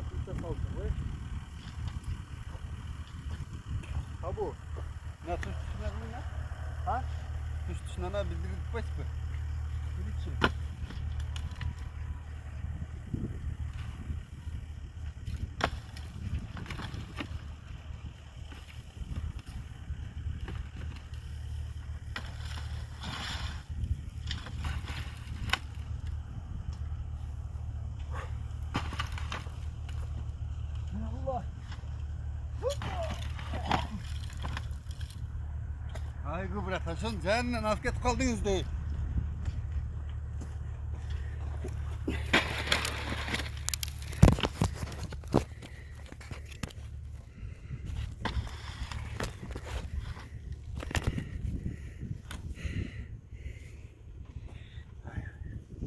Kimse salsın be. Ha bu. Ne tuş tuşuna ne? Ha? Tuş tuşuna ne bildirik baş mı? Kiliçi. Allah. Ay gıbra taşın sen nasıl ketip kaldınız de.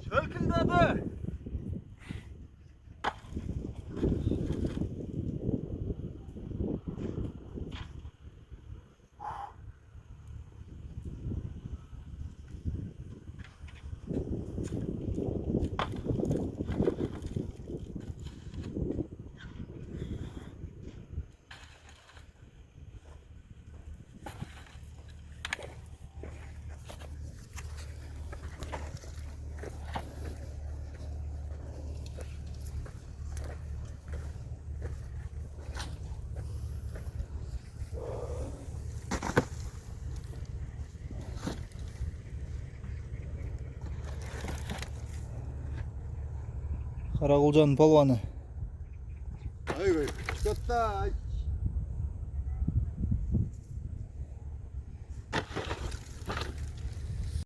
Çölkündadı. Karagulcan palvanı.